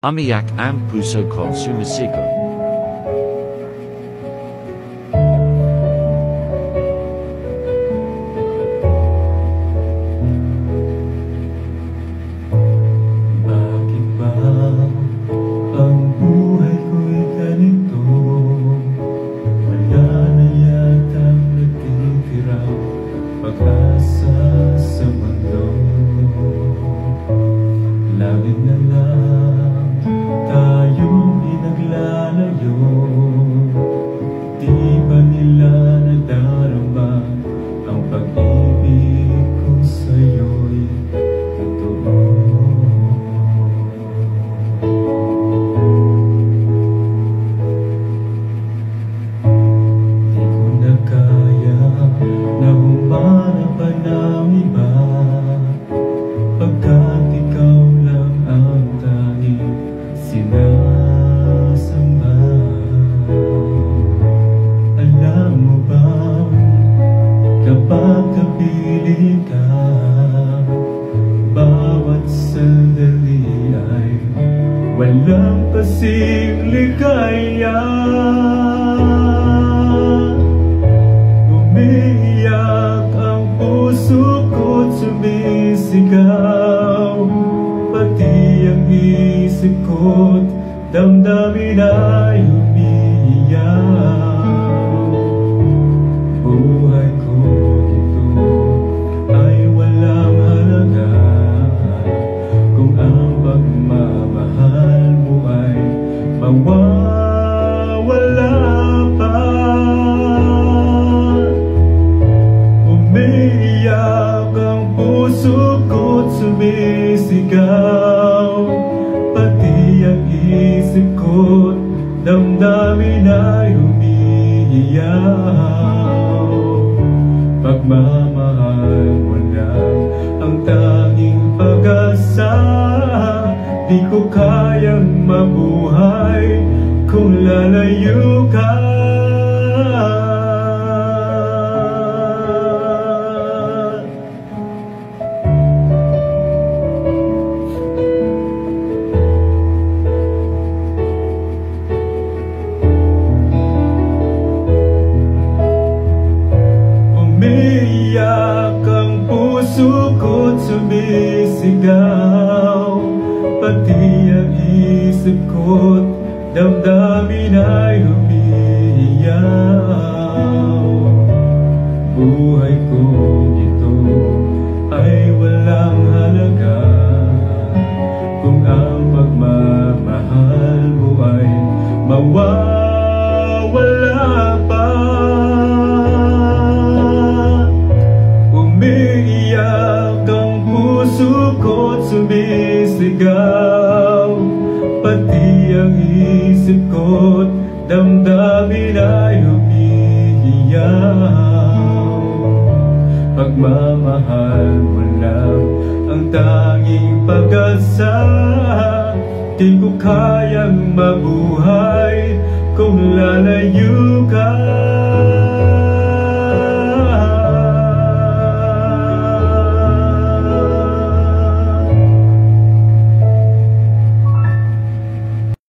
Umiyak ang puso ko sumisikot. Bakit ba ang buhay ko'y ganito? Wala na yatang nagtitirang pag-asa sa mundo. Lagi na lang tayong inaglalayo. Di ba nila nadarama ang pag-ibig ko sa'yo'y totoo? Di ko na kaya na humanap pa ng iba, pagkat ikaw lang ang tanging sinasamba. Alam mo ba, kapag napili ka, bawat sandali ay walang kasing ligaya. Umiiyak ang puso ko't sumisigaw, pati ang isip ko't damdamin ay umiiyak. Buhay ko ito ay walang halaga kung ang pagmamahal mo ay mawawala pa. Umiiyak ang puso ko't sumisigaw, pati ang isip ko't damdamin ay umiiyak. Pagmamahal mo lang ang tanging pag-asa, di ko kayang mabuhay kung lalayo ka. Umiiyak ang puso ko't sumisigaw, pati ang isip ko't damdamin ay umiiyak. Buhay ko ito ay walang halaga kung ang pagmamahal mo ay mawawala pa. Umiiyak ang puso ko't sumisigaw, pati ang isip ko't damdamin ay umiiyak. Pagmamahal mo lang ang tanging pag-asa, di ko kayang mabuhay kung lalayo